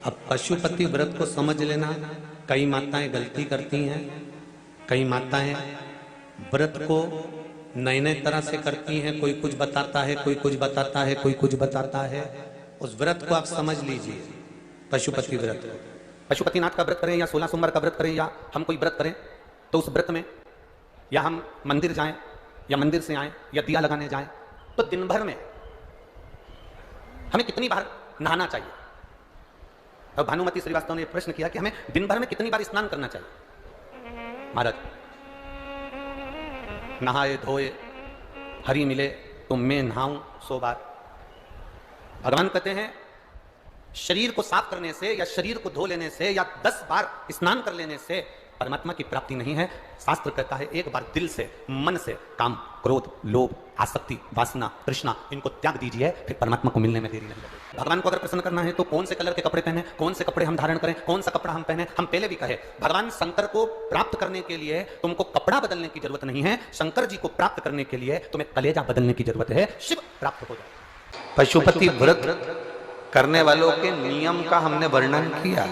अब पशुपति व्रत को समझ लेना। कई माताएं गलती करती हैं, कई माताएं व्रत को नए नए तरह से करती हैं। कोई कुछ बताता है, कोई कुछ बताता है, कोई कुछ बताता है। उस व्रत को आप समझ लीजिए, पशुपति व्रत। पशुपतिनाथ का व्रत करें या 16 सोमवार का व्रत करें या हम कोई व्रत करें, तो उस व्रत में या हम मंदिर जाएं या मंदिर से आएं या दिया लगाने जाएं, तो दिन भर में हमें कितनी बार नहाना चाहिए। और भानुमति श्रीवास्तव ने प्रश्न किया कि हमें दिन भर में कितनी बार स्नान करना चाहिए। महाराज, नहाए धोए हरि मिले तो मैं नहाऊं 100 बार। भगवान कहते हैं शरीर को साफ करने से या शरीर को धो लेने से या 10 बार स्नान कर लेने से परमात्मा की प्राप्ति नहीं है। शास्त्र कहता है एक बार दिल से, मन से काम, क्रोध, लोभ, आसक्ति, वासना, तृष्णा, इनको त्याग दीजिए, फिर परमात्मा को मिलने में देरी नहीं लगेगी। भगवान को अगर प्रसन्न करना है तो कौन से कलर के कपड़े पहने, कौन से कपड़े हम धारण करें, कौन सा कपड़ा हम पहने। हम पहले भी कहे भगवान शंकर को प्राप्त करने के लिए तुमको कपड़ा बदलने की जरूरत नहीं है। शंकर जी को प्राप्त करने के लिए तुम्हें कलेजा बदलने की जरूरत है। शिव प्राप्त हो जाए। पशुपति व्रत करने वालों के नियम का हमने वर्णन किया।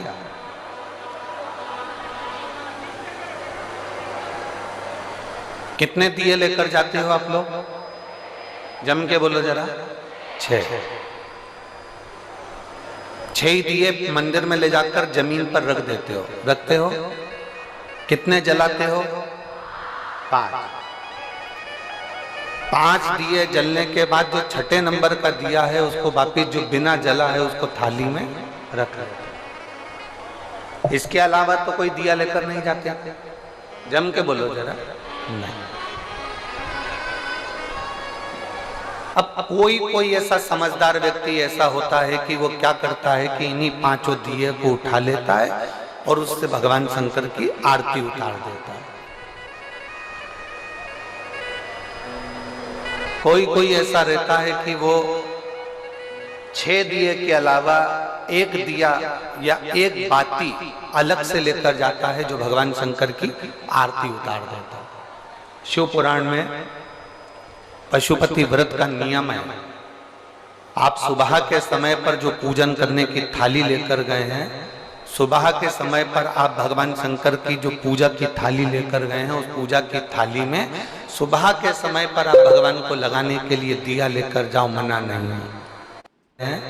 कितने दिए लेकर जाते हो आप लोग? जम के बोलो जरा। 6 दिए मंदिर में ले जाकर जमीन पर रख देते हो, रखते हो। कितने जलाते हो? 5 दिए जलने के बाद जो छठे नंबर का दिया है उसको वापिस जो बिना जला है उसको थाली में रख देते। इसके अलावा तो कोई दिया लेकर नहीं जाते। जम के बोलो जरा। नहीं। अब कोई ऐसा समझदार व्यक्ति ऐसा होता है कि वो क्या करता है कि इन्हीं 5 दिए को उठा लेता है और उससे भगवान शंकर की आरती उतार देता है। कोई ऐसा रहता है कि वो 6 दिए के अलावा 1 दिया या 1 बाती अलग से लेकर जाता है जो भगवान शंकर की आरती उतार देता है। शिव पुराण में पशुपति व्रत का नियम है, आप सुबह के समय पर जो पूजन करने की थाली लेकर गए हैं, सुबह के समय पर आप भगवान शंकर की जो पूजा की थाली लेकर गए हैं, उस पूजा की थाली में सुबह के समय पर आप भगवान को लगाने के लिए दिया लेकर जाओ, मना नहीं है।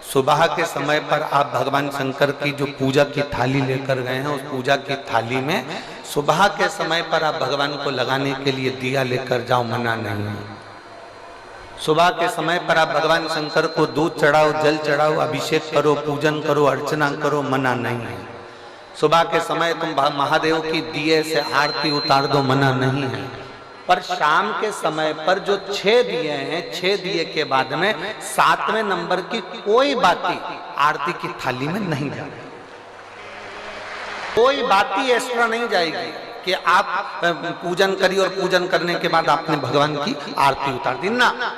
सुबह के समय पर आप भगवान शंकर की जो पूजा की थाली लेकर गए हैं, उस पूजा की थाली में सुबह के समय पर आप भगवान को लगाने के लिए दिया लेकर जाओ, मना नहीं है। सुबह के समय पर आप भगवान शंकर को दूध चढ़ाओ, जल चढ़ाओ, अभिषेक करो, पूजन करो, अर्चना करो, मना नहीं है। सुबह के समय तुम महादेव की दिए से आरती उतार दो, मना नहीं है। पर शाम के समय पर जो 6 दिए हैं, 6 दिए के बाद में 7वें नंबर की कोई बाती आरती की थाली में नहीं जाएगी। कोई बाती एक्स्ट्रा नहीं जाएगी कि आप पूजन करिए और पूजन करने के बाद आपने भगवान की आरती उतार दी ना।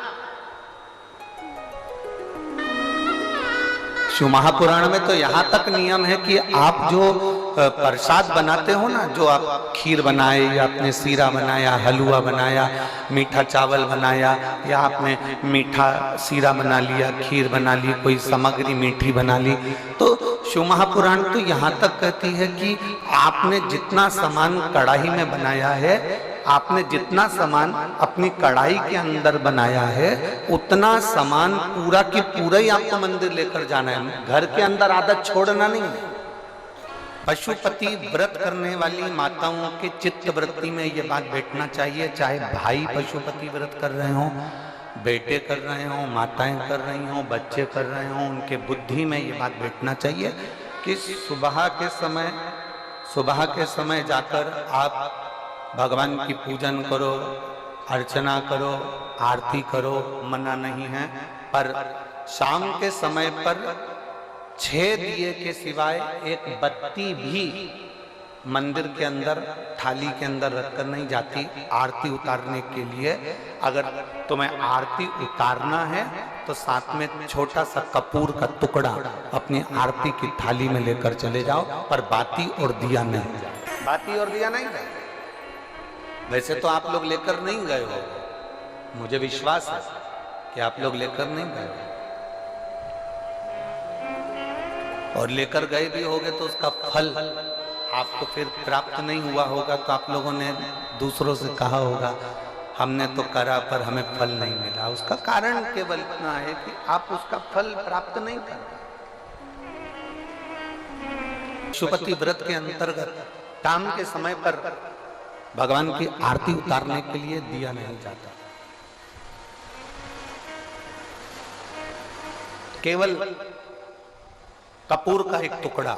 शिव महापुराण में तो यहाँ तक नियम है कि आप जो प्रसाद बनाते हो ना, जो आप खीर बनाए या आपने सीरा बनाया, हलवा बनाया, मीठा चावल बनाया या आपने मीठा सीरा बना लिया, खीर बना ली, कोई सामग्री मीठी बना ली, तो शिव महापुराण तो यहाँ तक कहती है कि आपने जितना सामान कढ़ाई में बनाया है, आपने जितना सामान अपनी कढ़ाई के अंदर बनाया है, उतना सामान पूरा की पूरा ही आपको मंदिर लेकर जाना है। घर के अंदर आदत छोड़ना नहीं है। पशुपति व्रत करने वाली माताओं के चित्त वृत्ति में ये बात बैठना चाहिए, चाहे भाई पशुपति व्रत कर रहे हो, बेटे कर रहे हो, माताएं कर रही हो, बच्चे कर रहे हो, उनके बुद्धि में ये बात बैठना चाहिए कि सुबह के समय जाकर आप भगवान की पूजन करो, अर्चना करो, आरती करो, मना नहीं है। पर शाम के समय पर 6 दिए के सिवाय 1 बत्ती भी मंदिर के अंदर थाली के अंदर रखकर नहीं जाती आरती उतारने के लिए। अगर तुम्हें आरती उतारना है तो साथ में छोटा सा कपूर का टुकड़ा अपनी आरती की थाली में लेकर चले जाओ, पर बाती और दिया नहीं जाए। बाती और दिया नहीं जाए। वैसे तो आप लोग लेकर नहीं गए हो, मुझे विश्वास है कि आप लोग लेकर नहीं गए हो। और लेकर गए भी होगे तो उसका फल आपको फिर प्राप्त नहीं हुआ होगा, तो आप लोगों ने दूसरों से कहा होगा हमने तो करा पर हमें फल नहीं मिला। उसका कारण केवल इतना है कि आप उसका फल प्राप्त नहीं कर रहे। पशुपति व्रत के अंतर्गत शाम के समय पर भगवान की आरती उतारने के लिए दिया नहीं जाता, केवल कपूर का एक टुकड़ा,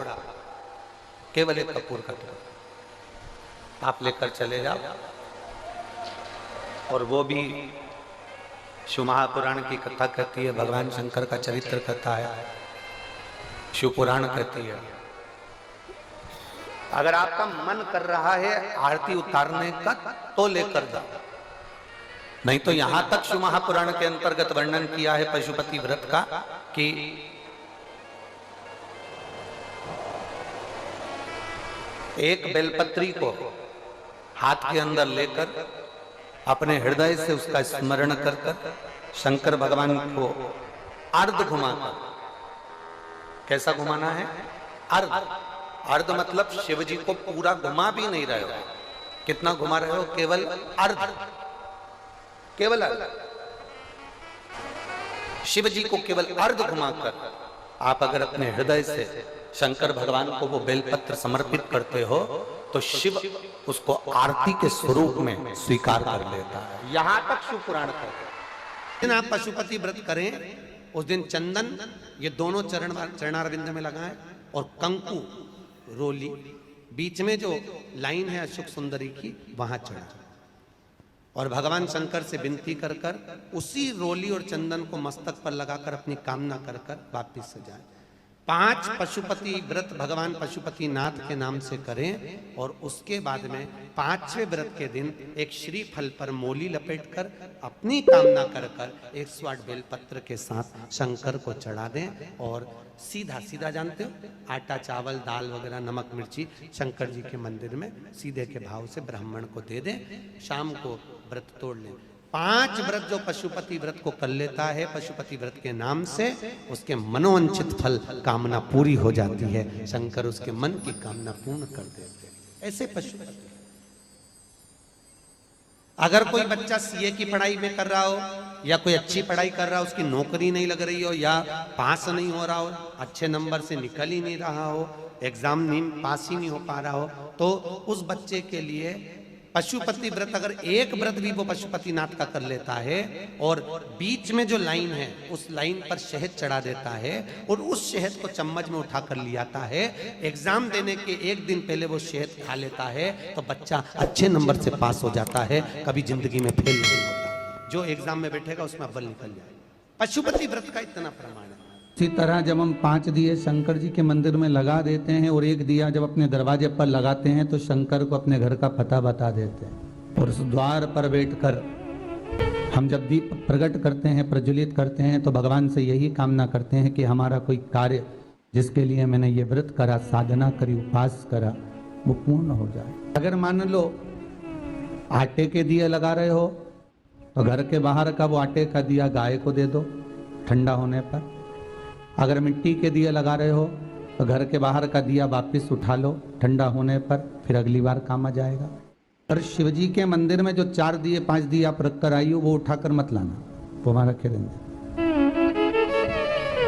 केवल एक कपूर का टुकड़ा आप लेकर चले जाओ। और वो भी शिव महापुराण की कथा कहती है, भगवान शंकर का चरित्र कथा है, शिव पुराण कहती है। अगर आपका मन कर रहा है आरती उतारने का तो लेकर जाओ, नहीं तो यहां तक शिव महापुराण के अंतर्गत वर्णन किया है पशुपति व्रत का कि एक बेलपत्री को हाथ के अंदर लेकर अपने हृदय से उसका स्मरण कर कर शंकर भगवान को अर्ध घुमाकर, कैसा घुमाना है? अर्ध। अर्ध मतलब शिव जी को पूरा घुमा भी नहीं रहे हो, कितना घुमा रहे हो? केवल अर्ध, केवल अर्ध। शिव जी को केवल अर्ध घुमाकर आप अगर अपने हृदय से शंकर भगवान को वो बेलपत्र समर्पित करते हो तो शिव उसको आरती के स्वरूप में स्वीकार कर लेता है। यहां तक शिव पुराण कहते हैं। आप पशुपति व्रत करें उस दिन चंदन ये दोनों चरणारविंद में लगाएं और कंकु रोली बीच में जो लाइन है अशोक सुंदरी की वहां चढ़ा और भगवान शंकर से विनती कर कर उसी रोली और चंदन को मस्तक पर लगाकर अपनी कामना कर कर वापिस से जाए। 5 पशुपति व्रत भगवान पशुपति नाथ के नाम से करें और उसके बाद में 5वें व्रत के दिन एक श्रीफल पर मोली लपेटकर अपनी कामना कर कर 108 बेलपत्र के साथ शंकर को चढ़ा दें और सीधा सीधा जानते हो आटा चावल दाल वगैरह नमक मिर्ची शंकर जी के मंदिर में सीधे के भाव से ब्राह्मण को दे दें। शाम को व्रत तोड़ लें। 5 व्रत जो पशुपति व्रत को कर लेता है पशुपति व्रत के नाम से उसके मनोवांछित फल कामना पूरी हो जाती है, शंकर उसके मन की कामना पूर्ण कर देते हैं। ऐसे पशुपति। अगर कोई बच्चा सीए की पढ़ाई में कर रहा हो या कोई अच्छी पढ़ाई कर रहा हो, उसकी नौकरी नहीं लग रही हो या पास नहीं हो रहा हो, अच्छे नंबर से निकल ही नहीं रहा हो, एग्जाम नहीं पास ही नहीं हो पा रहा हो, तो उस बच्चे के लिए पशुपति व्रत अगर एक व्रत भी वो पशुपतिनाथ का कर लेता है और बीच में जो लाइन है उस लाइन पर शहद चढ़ा देता है और उस शहद को चम्मच में उठा कर ले आता है, एग्जाम देने के एक दिन पहले वो शहद खा लेता है तो बच्चा अच्छे नंबर से पास हो जाता है, कभी जिंदगी में फेल नहीं होता। जो एग्जाम में बैठेगा उसमें अव्वल निकल जाएगा। पशुपति व्रत का इतना प्रमाण है। इसी तरह जब हम 5 दिए शंकर जी के मंदिर में लगा देते हैं और एक दिया जब अपने दरवाजे पर लगाते हैं तो शंकर को अपने घर का पता बता देते हैं और उस द्वार पर बैठकर हम जब दीप प्रकट करते हैं प्रज्वलित करते हैं तो भगवान से यही कामना करते हैं कि हमारा कोई कार्य जिसके लिए मैंने ये व्रत करा साधना करी उपास करा वो पूर्ण हो जाए। अगर मान लो आटे के दिए लगा रहे हो तो घर के बाहर का वो आटे का दिया गाय को दे दो ठंडा होने पर। अगर मिट्टी के दिए लगा रहे हो तो घर के बाहर का दिया वापस उठा लो ठंडा होने पर, फिर अगली बार काम आ जाएगा। और शिव जी के मंदिर में जो 4 दिए 5 दिए आप रख कर आई हो वो उठाकर मत लाना, वो वहां रखे रहेंगे।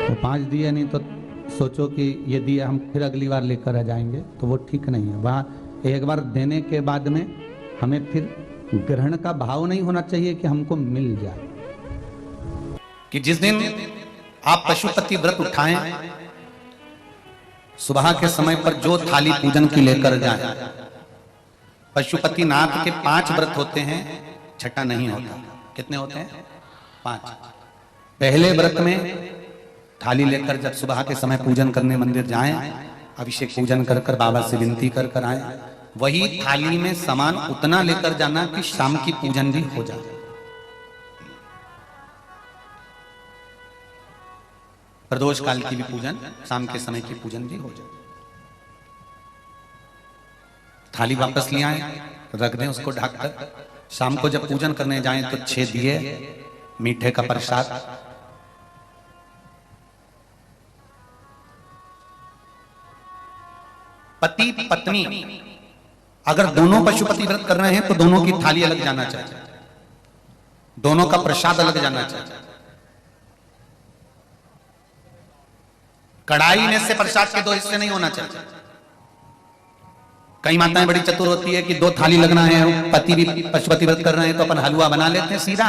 तो 5 दिए नहीं तो सोचो कि ये दिए हम फिर अगली बार लेकर आ जाएंगे तो वो ठीक नहीं है। वहाँ एक बार देने के बाद में हमें फिर ग्रहण का भाव नहीं होना चाहिए कि हमको मिल जाए। कि जिस दिन आप पशुपति व्रत उठाएं सुबह के समय पर जो थाली पूजन की लेकर जाए, पशुपति नाथ के 5 व्रत होते हैं, छठा नहीं होता। कितने होते हैं? 5। पहले व्रत में थाली लेकर जब सुबह के समय पूजन करने मंदिर जाएं, अभिषेक पूजन कर कर बाबा से विनती कर कर आए, वही थाली में सामान उतना लेकर जाना कि शाम की पूजन भी हो जाए। प्रदोष काल की भी पूजन, शाम के समय की पूजन भी हो जाए। थाली वापस ले आए, रख दें उसको ढककर। शाम को जब पूजन करने जाएं तो 6 दिए, मीठे का प्रसाद, पति पत्नी अगर दोनों पशुपति व्रत कर रहे हैं तो दोनों की थाली अलग जाना चाहिए, दोनों का प्रसाद अलग जाना चाहिए। कढ़ाई में से प्रसाद के दो हिस्से नहीं होना चाहिए। कई माताएं बड़ी चतुर होती है कि दो थाली लगना है, पति भी पशुपति व्रत कर रहे हैं तो अपन हलवा बना लेते हैं सीधा,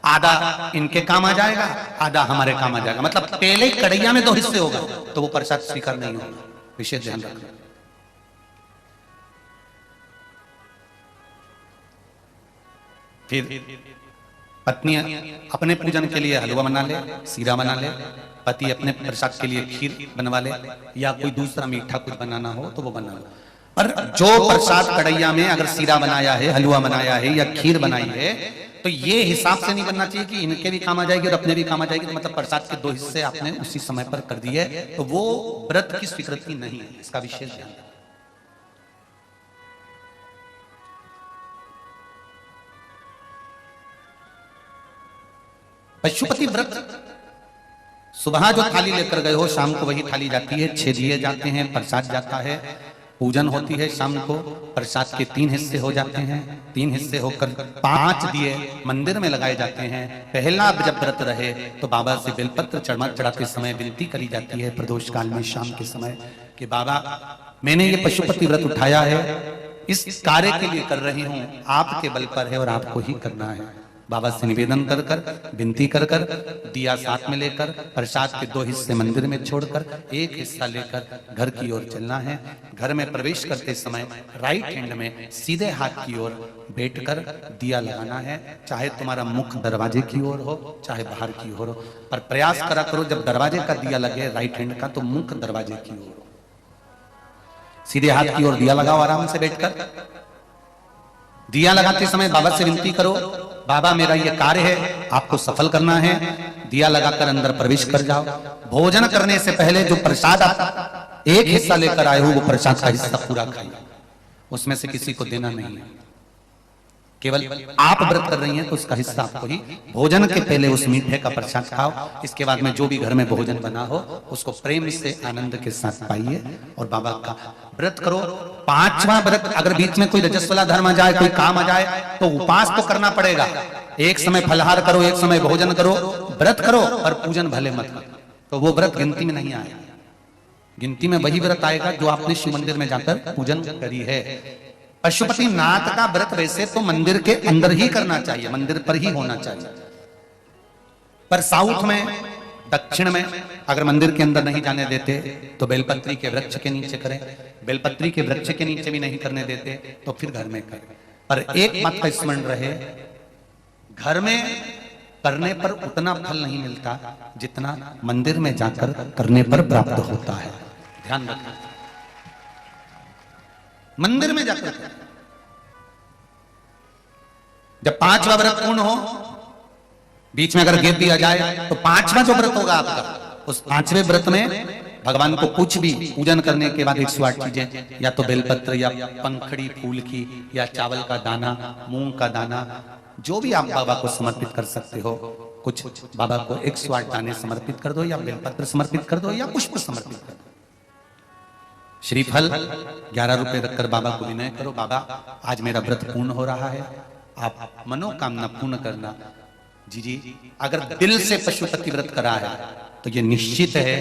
आधा इनके काम आ जाएगा, आधा हमारे काम आ जाएगा। मतलब पहले कढ़ैया में दो हिस्से होगा तो वो प्रसाद स्वीकार नहीं होगा। विशेष ध्यान रखना। फिर पत्नी अपने पूजन के लिए हलवा बना ले, सीरा बना ले, पति अपने प्रसाद के लिए खीर बनवा ले, या कोई दूसरा मीठा कुछ बनाना हो तो वो बना लो। पर जो प्रसाद कढ़ैया में अगर सीरा बनाया है, हलवा बनाया है या खीर बनाई है तो ये हिसाब से नहीं बनना चाहिए कि इनके भी काम आ जाएगी और अपने भी काम आ जाएगी। तो मतलब प्रसाद के दो हिस्से आपने उसी समय पर कर दिए तो वो व्रत की स्वीकृति नहीं है। इसका विशेष ध्यान रखें। पशुपति व्रत सुबह जो थाली लेकर गए हो शाम को वही थाली जाती है, 6 दिए जाते हैं, प्रसाद जाता है, पूजन होती है शाम को, प्रसाद के 3 हिस्से हो जाते हैं, 3 हिस्से होकर 5 दिए मंदिर में लगाए जाते हैं। पहला जब व्रत रहे तो बाबा से बेलपत्र चढ़ाते समय विनती करी जाती है प्रदोष काल में शाम के समय कि बाबा मैंने ये पशुपति व्रत उठाया है, इस कार्य के लिए कर रही हूं, आपके बल पर है और आपको ही करना है। बाबा से निवेदन कर कर विनती कर कर दिया साथ में लेकर प्रसाद के 2 हिस्से मंदिर में छोड़कर 1 हिस्सा लेकर घर की ओर चलना है। घर में प्रवेश करते समय राइट हैंड में सीधे हाथ की ओर बैठकर दिया लगाना है। चाहे तुम्हारा मुख दरवाजे की ओर हो चाहे बाहर की ओर हो, पर प्रयास करा करो जब दरवाजे का दिया लगे राइट हैंड का तो मुख दरवाजे की ओर हो। सीधे हाथ की ओर दिया लगाओ आराम से बैठकर। दिया लगाते समय बाबा से विनती करो, बाबा मेरा ये कार्य है, आपको सफल करना है। दिया लगाकर अंदर प्रवेश कर जाओ। भोजन करने से पहले जो प्रसाद आप 1 हिस्सा लेकर आए हो वो प्रसाद का हिस्सा पूरा खाइए, उसमें से किसी को देना नहीं है। केवल आप व्रत कर रही हैं तो उसका हिस्सा आपको ही। भोजन के पहले उस मीठे का प्रसाद खाओ, इसके बाद में जो भी घर में भोजन बना हो उसको प्रेम से आनंद के साथ पाइए और बाबा का व्रत करो। 5वां व्रत अगर बीच में कोई रजस्वला धर्म आ जाए, कोई काम आ जाए तो उपास तो करना पड़ेगा। एक समय फलहार करो, एक समय भोजन करो, व्रत करो और पूजन भले मत करो, तो वो व्रत गिनती में नहीं आएगा। गिनती में वही व्रत आएगा जो आपने शिव मंदिर में जाकर पूजन करी है। पशुपति नाथ का व्रत वैसे तो मंदिर के अंदर ही करना चाहिए, मंदिर पर ही होना चाहिए, पर साउथ में दक्षिण में अगर मंदिर के अंदर नहीं जाने देते तो बेलपत्री के वृक्ष के नीचे करें। बेलपत्री के वृक्ष के नीचे भी नहीं करने देते तो फिर घर में करें। पर एक बात का स्मरण रहे, घर में करने पर उतना फल नहीं मिलता जितना मंदिर में जाकर करने पर प्राप्त होता है। ध्यान रखें, मंदिर में जाकर जब 5वां व्रत पूर्ण हो, बीच में अगर गैप दिया जाए तो 5वां जो व्रत होगा आपका, उस 5वें व्रत में भगवान को कुछ भी पूजन करने के बाद 108 चीजें, या तो बेलपत्र या पंखड़ी फूल की या चावल का दाना, मूंग का दाना, जो भी आप बाबा को समर्पित कर सकते हो। कुछ बाबा को 108 दाने समर्पित कर दो या बेलपत्र समर्पित कर दो या पुष्प समर्पित कर दो। श्रीफल 11 रुपए रखकर बाबा को विनय करो, बाबा आज मेरा व्रत पूर्ण हो रहा है, आप मनोकामना पूर्ण करना। जी अगर दिल से पशुपति व्रत करा है तो ये निश्चित है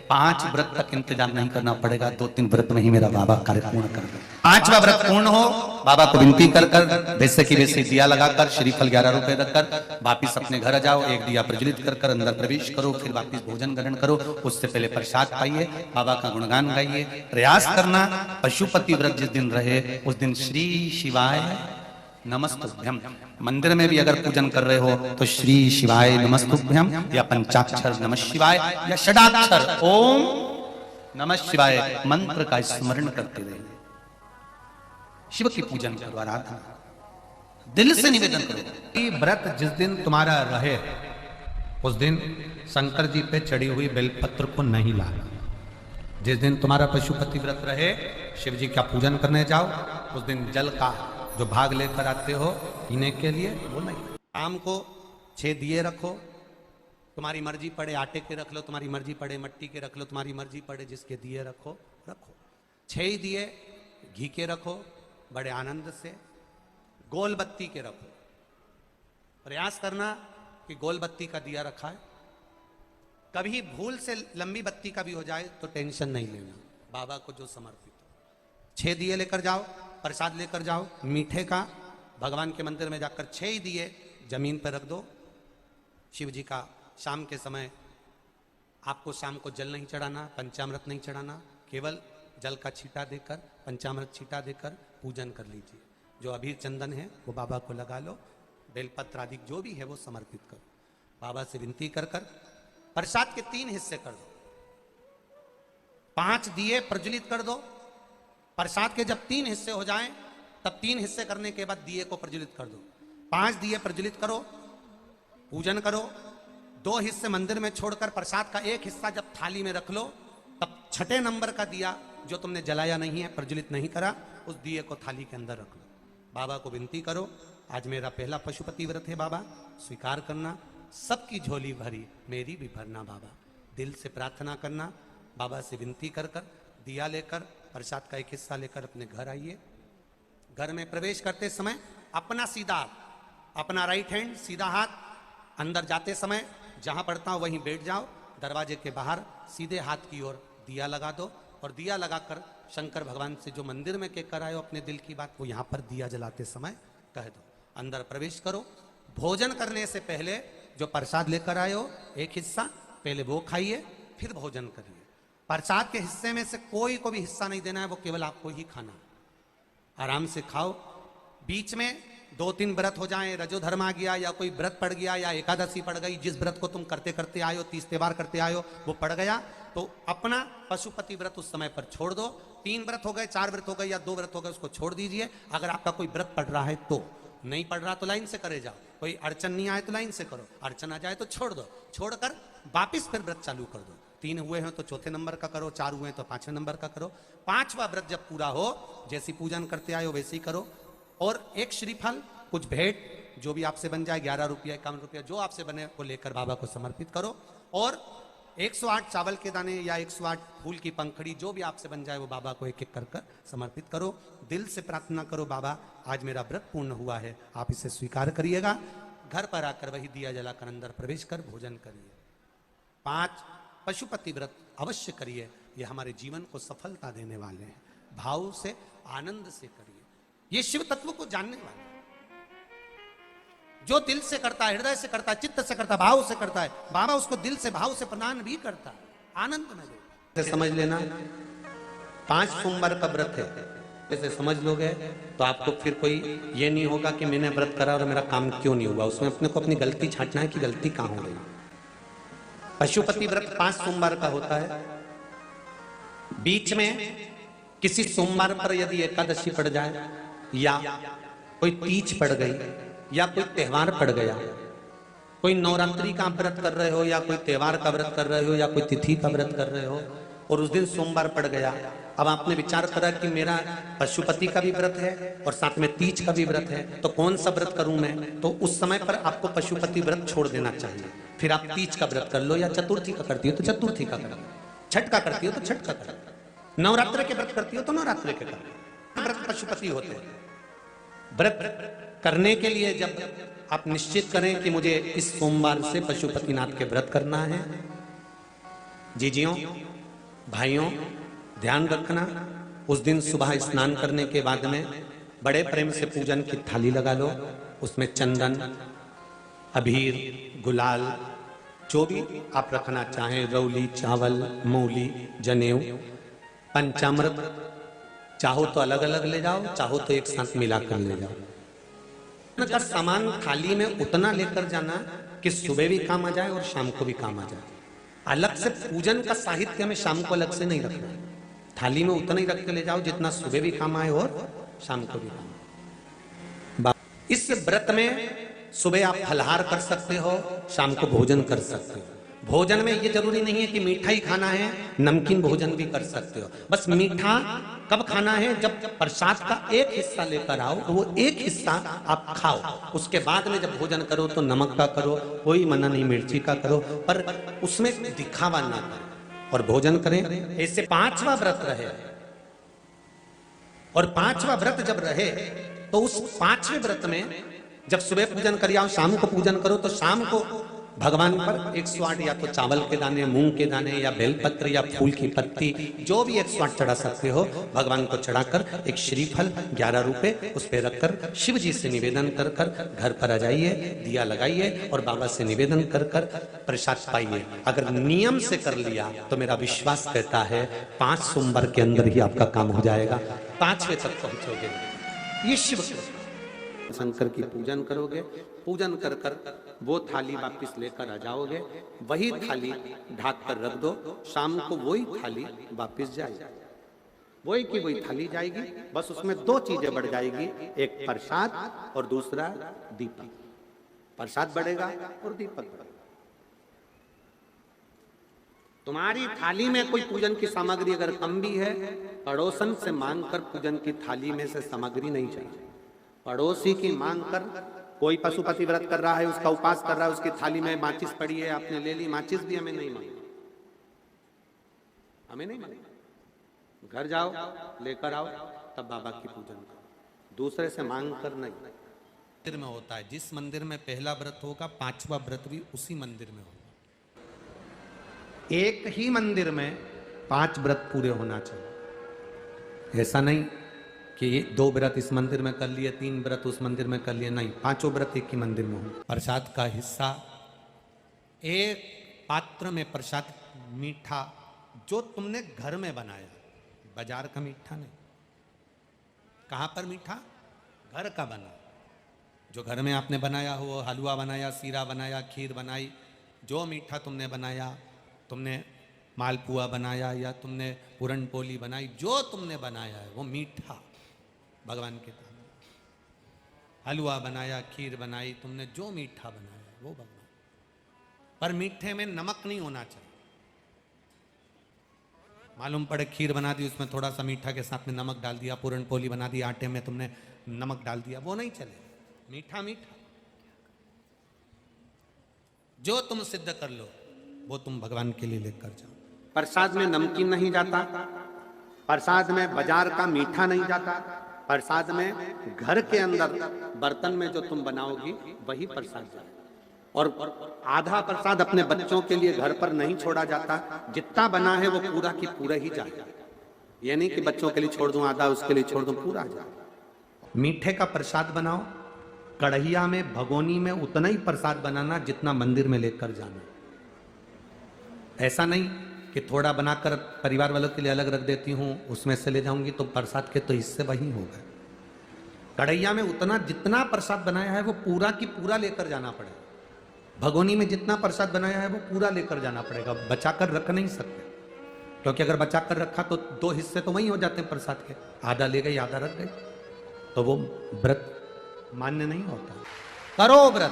5 व्रत तक इंतजार नहीं करना पड़ेगा, 2-3 व्रत में ही मेरा बाबा कार्य पूर्ण कर दे। 5वां व्रत पूर्ण हो, बाबा को विनती कर कर वैसे की वैसे दिया लगाकर श्रीफल 11 रुपए रखकर वापिस अपने घर आ जाओ। एक दिया प्रज्वलित कर कर अंदर प्रवेश करो, फिर वापिस भोजन ग्रहण करो। उससे पहले प्रसाद पाइए, बाबा का गुणगान गाइए। प्रयास करना पशुपति व्रत जिस दिन रहे उस दिन श्री शिवाय नमस्तुभ्यम। मंदिर में भी अगर पूजन कर रहे हो तो श्री शिवाय नमस्तुभ्यम या पंचाक्षर नमः शिवाय या षडाक्षर ओम नमः शिवाय मंत्र का स्मरण करते रहे। शिव की पूजन करो, आराधना दिल से निवेदन करो। ये व्रत जिस दिन तुम्हारा रहे उस दिन शंकर जी पे चढ़ी हुई बेलपत्र को नहीं लाना। जिस दिन तुम्हारा पशुपति व्रत रहे, शिव जी का पूजन करने जाओ, उस दिन जल का जो भाग लेकर आते हो पीने के लिए वो नहीं। शाम को 6 दिए रखो, तुम्हारी मर्जी पड़े आटे के रख लो, तुम्हारी मर्जी पड़े मट्टी के रख लो, तुम्हारी मर्जी पड़े जिसके दिए रखो। 6 ही दिए घी के रखो, बड़े आनंद से। गोल बत्ती के रखो, प्रयास करना कि गोल बत्ती का दिया रखा है। कभी भूल से लंबी बत्ती का भी हो जाए तो टेंशन नहीं लेना, बाबा को जो समर्पित हो। 6 दिए लेकर जाओ, प्रसाद लेकर जाओ मीठे का, भगवान के मंदिर में जाकर 6 ही दिए जमीन पर रख दो। शिव जी का शाम के समय आपको शाम को जल नहीं चढ़ाना, पंचामृत नहीं चढ़ाना, केवल जल का छींटा देकर, पंचामृत छींटा देकर पूजन कर लीजिए। जो अबीर चंदन है वो बाबा को लगा लो, बेलपत्र आदि जो भी है वो समर्पित करो। बाबा से विनती कर कर प्रसाद के 3 हिस्से कर दो। 5 दिए प्रज्वलित कर दो। प्रसाद के जब 3 हिस्से हो जाएं, तब 3 हिस्से करने के बाद दिए को प्रज्वलित कर दो। 5 दिए प्रज्वलित करो, पूजन करो। 2 हिस्से मंदिर में छोड़कर प्रसाद का 1 हिस्सा जब थाली में रख लो, तब 6ठे नंबर का दिया जो तुमने जलाया नहीं है, प्रज्वलित नहीं करा, उस दिए को थाली के अंदर रख लो। बाबा को विनती करो, आज मेरा पहला पशुपति व्रत है बाबा, स्वीकार करना। सबकी झोली भरी, मेरी भी भरना बाबा। दिल से प्रार्थना करना, बाबा से विनती कर कर दिया लेकर प्रसाद का 1 हिस्सा लेकर अपने घर आइए। घर में प्रवेश करते समय अपना सीधा, अपना राइट हैंड सीधा हाथ, अंदर जाते समय जहां पड़ता हो वहीं बैठ जाओ। दरवाजे के बाहर सीधे हाथ की ओर दिया लगा दो, और दिया लगाकर शंकर भगवान से जो मंदिर में कहकर आए हो अपने दिल की बात, वो यहाँ पर दिया जलाते समय कह दो। अंदर प्रवेश करो। भोजन करने से पहले जो प्रसाद लेकर आए हो 1 हिस्सा पहले वो खाइए, फिर भोजन करिए। प्रसाद के हिस्से में से कोई को भी हिस्सा नहीं देना है, वो केवल आपको ही खाना है। आराम से खाओ। बीच में 2-3 व्रत हो जाएं, रजोधर्म आ गया या कोई व्रत पड़ गया या एकादशी पड़ गई, जिस व्रत को तुम करते करते आए हो, 30 त्योहार करते आए हो, वो पड़ गया, तो अपना पशुपति व्रत उस समय पर छोड़ दो। 3 व्रत हो गए, 4 व्रत हो गए या 2 व्रत हो गए, उसको छोड़ दीजिए। अगर आपका कोई व्रत पड़ रहा है तो, नहीं पड़ रहा तो लाइन से करे जाओ। कोई अड़चन नहीं आए तो लाइन से करो, अड़चन आ जाए तो छोड़ दो। छोड़कर वापिस फिर व्रत चालू कर दो। 3 हुए हैं तो 4थे नंबर का करो, 4 हुए हैं तो 5वें नंबर का करो। 5वां व्रत जब पूरा हो, जैसी पूजन करते आए हो वैसे ही करो। और 1 श्रीफल, कुछ भेंट जो भी आपसे बन जाए, 11 रुपया 51 रुपया जो आपसे बने वो लेकर बाबा को समर्पित करो। और 108 चावल के दाने या 108 फूल की पंखड़ी जो भी आपसे बन जाए वो बाबा को 1-1 कर कर समर्पित करो। दिल से प्रार्थना करो, बाबा आज मेरा व्रत पूर्ण हुआ है, आप इसे स्वीकार करिएगा। घर पर आकर वही दिया जलाकर अंदर प्रवेश कर भोजन करिए। 5 पशुपति व्रत अवश्य करिए, ये हमारे जीवन को सफलता देने वाले हैं। भाव से, आनंद से करिए, ये शिव तत्व को जानने वाले। जो दिल से करता है, हृदय से करता है, चित्त से करता है, भाव से करता है, बाबा उसको दिल से भाव से प्रदान भी करता है, आनंद में दे। समझ लेना 5 सोमवार का व्रत है, जैसे समझ लोगे तो आपको फिर कोई ये नहीं होगा कि मैंने व्रत करा और मेरा काम क्यों नहीं हुआ। उसमें अपने को अपनी गलती छांटना है कि गलती कहां हो गई। पशुपति व्रत 5 सोमवार का होता है। बीच में किसी सोमवार पर यदि एकादशी पड़ जाए या कोई तीज पड़ गई या कोई त्योहार पड़ गया, कोई नवरात्रि का व्रत कर रहे हो या कोई त्योहार का व्रत कर रहे हो या कोई तिथि का व्रत कर रहे हो और उस दिन सोमवार पड़ गया, अब आपने विचार करा कि मेरा पशुपति का भी व्रत है और साथ में तीज का भी व्रत है, तो कौन सा व्रत करूं मैं? तो उस समय पर आपको पशुपति व्रत छोड़ देना चाहिए। फिर आप तीज का व्रत कर लो, या चतुर्थी का करती हो तो चतुर्थी का कर लो, छठ का करती हो तो छठ का कर लो, नवरात्र के व्रत करती हो तो नवरात्र के कर लो। व्रत पशुपति होते हैं। व्रत करने के लिए जब आप निश्चित करें कि मुझे इस सोमवार से पशुपतिनाथ के व्रत करना है, जीजियों भाइयों ध्यान रखना, उस दिन सुबह स्नान करने के बाद में बड़े प्रेम से पूजन की थाली लगा लो, उसमें चंदन, अबीर, गुलाल, जो भी आप रखना चाहें, रौली, चावल, मूली, जनेऊ, पंचामृत, चाहो तो अलग अलग ले जाओ, चाहो तो एक साथ मिलाकर ले जाओ। का सामान थाली में उतना लेकर जाना कि सुबह भी काम आ जाए और शाम को भी काम आ जाए। अलग से पूजन का साहित्य में शाम को अलग से नहीं रखना, थाली में उतना ही रख के ले जाओ जितना सुबह भी काम आए और शाम को भी काम आए। इस व्रत में सुबह आप फलहार कर सकते हो, शाम को भोजन कर सकते हो। भोजन में ये जरूरी नहीं है कि मीठा ही खाना है, नमकीन भोजन भी कर सकते हो। बस मीठा कब खाना है? जब प्रसाद का एक हिस्सा लेकर आओ, तो वो एक हिस्सा आप खाओ। उसके बाद में जब भोजन करो तो नमक का करो, कोई मना नहीं मिर्ची का करो, पर उसमें दिखावा ना करो और भोजन करें। ऐसे 5वां व्रत रहे, और पांचवा व्रत जब रहे तो उस पांचवें व्रत में जब सुबह पूजन कर आओ, शाम को पूजन करो, तो शाम को भगवान पर 108 या तो चावल के दाने, मूंग के दाने या बेलपत्र या फूल की पत्ती, जो भी 108 चढ़ा सकते हो भगवान को चढ़ाकर एक श्रीफल 11 रुपए उस पर रखकर शिव जी से निवेदन कर कर घर पर आ जाइए, दिया लगाइए और बाबा से निवेदन कर कर प्रसाद पाइए। अगर नियम से कर लिया तो मेरा विश्वास कहता है 5 सोमवार के अंदर ही आपका काम हो जाएगा, 5वें तक पहुंचोगे। ये शिव शंकर की पूजन करोगे, पूजन कर कर वो थाली वापस लेकर आ जाओगे, वही थाली ढाक कर रख दो, शाम को वही थाली वापस जाएगी, वही की वही थाली जाएगी, बस उसमें 2 चीजें बढ़ जाएगी, एक प्रसाद और दूसरा दीपक। प्रसाद बढ़ेगा और दीपक बढ़ेगा। तुम्हारी थाली में कोई पूजन की सामग्री अगर कम भी है, पड़ोसन से मांगकर पूजन की थाली में से सामग्री नहीं चाहिए। पड़ोसी की मांग कर, कोई पशुपति व्रत कर रहा है, उसका उपास कर रहा है, उसकी थाली में माचिस पड़ी है, आपने ले ली, माचिस भी हमें नहीं मांगी, हमें नहीं मांगी। घर जाओ, लेकर आओ, तब बाबा की पूजन करो, दूसरे से मांग कर नहीं। मंदिर में होता है, जिस मंदिर में पहला व्रत होगा 5वां व्रत भी उसी मंदिर में होगा। एक ही मंदिर में 5 व्रत पूरे होना चाहिए। ऐसा नहीं कि ये 2 व्रत इस मंदिर में कर लिए, 3 व्रत उस मंदिर में कर लिए, नहीं, 5 व्रत एक ही मंदिर में हो। प्रसाद का हिस्सा, एक पात्र में प्रसाद मीठा जो तुमने घर में बनाया, बाजार का मीठा नहीं। कहां पर मीठा? घर का बना, जो घर में आपने बनाया हो, हलवा बनाया, सीरा बनाया, खीर बनाई, जो मीठा तुमने बनाया, तुमने मालपुआ बनाया या तुमने पूरन पोली बनाई, जो तुमने बनाया है वो मीठा भगवान के सामने। हलवा बनाया, खीर बनाई, तुमने जो मीठा बनाया वो भगवान। पर मीठे में नमक नहीं होना चाहिए। मालूम पड़े खीर बना दी, उसमें थोड़ा सा मीठा के साथ में नमक डाल दिया, पूरन पोली बना दी, आटे में तुमने नमक डाल दिया, वो नहीं चले। मीठा मीठा, जो तुम सिद्ध कर लो वो तुम भगवान के लिए लेकर जाओ। प्रसाद में नमकीन नहीं जाता, प्रसाद में बाजार का मीठा नहीं जाता, प्रसाद में घर के अंदर बर्तन में जो तुम बनाओगी वही प्रसाद जाए। और आधा प्रसाद अपने बच्चों के लिए घर पर नहीं छोड़ा जाता, जितना बना है वो पूरा की पूरा ही जाए। ये नहीं कि बच्चों के लिए छोड़ दूं आधा, उसके लिए छोड़ दूं, पूरा जाए। मीठे का प्रसाद बनाओ, कढ़ैया में, भगोनी में उतना ही प्रसाद बनाना जितना मंदिर में लेकर जाना। ऐसा नहीं कि थोड़ा बनाकर परिवार वालों के लिए अलग रख देती हूँ, उसमें से ले जाऊंगी तो प्रसाद के तो हिस्से वही होगा। कढ़ैया में उतना जितना प्रसाद बनाया है वो पूरा की पूरा लेकर जाना पड़ेगा। भगोनी में जितना प्रसाद बनाया है वो पूरा लेकर जाना पड़ेगा, बचाकर रख नहीं सकते, क्योंकि अगर बचाकर रखा तो 2 हिस्से तो वही हो जाते हैं प्रसाद के, आधा ले गई आधा रख गई, तो वो व्रत मान्य नहीं होता। करो व्रत,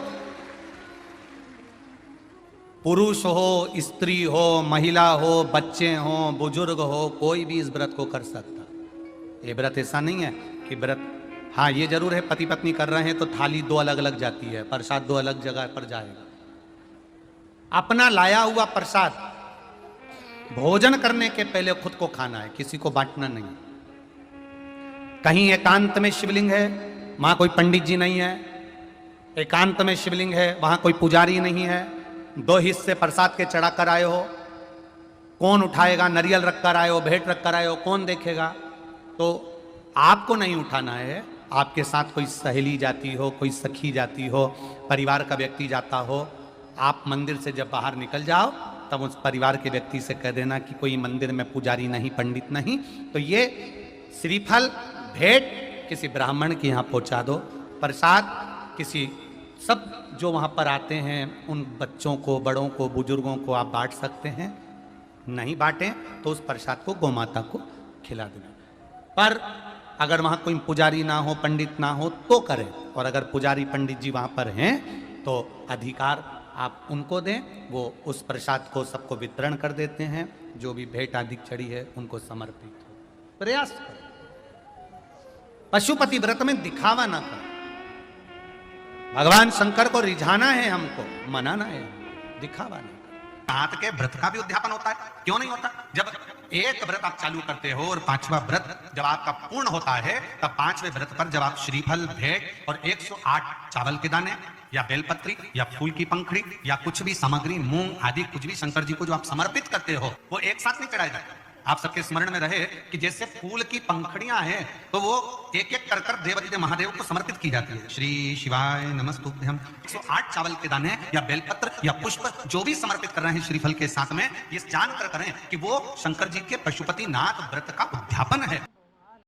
पुरुष हो, स्त्री हो, महिला हो, बच्चे हो, बुजुर्ग हो, कोई भी इस व्रत को कर सकता। ये व्रत ऐसा नहीं है कि व्रत, हाँ ये जरूर है पति पत्नी कर रहे हैं तो थाली 2 अलग अलग जाती है, प्रसाद 2 अलग जगह पर जाएगा। अपना लाया हुआ प्रसाद भोजन करने के पहले खुद को खाना है, किसी को बांटना नहीं। कहीं एकांत में शिवलिंग है, वहां कोई पंडित जी नहीं है, एकांत में शिवलिंग है, वहां कोई पुजारी नहीं है, 2 हिस्से प्रसाद के चढ़ा कर आए हो, कौन उठाएगा? नारियल रख कर आए हो, भेंट रख कर आए हो, कौन देखेगा? तो आपको नहीं उठाना है, आपके साथ कोई सहेली जाती हो, कोई सखी जाती हो, परिवार का व्यक्ति जाता हो, आप मंदिर से जब बाहर निकल जाओ तब उस परिवार के व्यक्ति से कह देना कि कोई मंदिर में पुजारी नहीं, पंडित नहीं, तो ये श्रीफल भेंट किसी ब्राह्मण के यहाँ पहुँचा दो, प्रसाद किसी, सब जो वहाँ पर आते हैं उन बच्चों को, बड़ों को, बुजुर्गों को आप बांट सकते हैं। नहीं बांटें तो उस प्रसाद को गौमाता को खिला देना। पर अगर वहाँ कोई पुजारी ना हो, पंडित ना हो तो करें, और अगर पुजारी पंडित जी वहाँ पर हैं तो अधिकार आप उनको दें, वो उस प्रसाद को सबको वितरण कर देते हैं, जो भी भेंट आदि चढ़ी है उनको समर्पित हो। प्रयास करें, पशुपति व्रत में दिखावा ना करें। भगवान शंकर को रिझाना है हमको, मनाना है, दिखावा नहीं। साथ के व्रत का भी उद्यापन होता है, क्यों नहीं होता? जब एक व्रत आप चालू करते हो और 5वां व्रत जब आपका पूर्ण होता है, तब 5वें व्रत पर जब आप श्रीफल, भेंट और 108 चावल के दाने या बेलपत्री या फूल की पंखड़ी या कुछ भी सामग्री, मूंग आदि कुछ भी शंकर जी को जो आप समर्पित करते हो, वो एक साथ नहीं चढ़ाया जाता। आप सबके स्मरण में रहे कि जैसे फूल की पंखड़ियां हैं तो वो एक एक कर देवादिदेव महादेव को समर्पित की जाती है। श्री शिवाय नमस्तुभ्यम। 108 चावल के दाने या बेलपत्र या पुष्प जो भी समर्पित कर रहे हैं श्रीफल के साथ में, ये जानकर करें कि वो शंकर जी के पशुपति नाथ व्रत का उद्यापन है।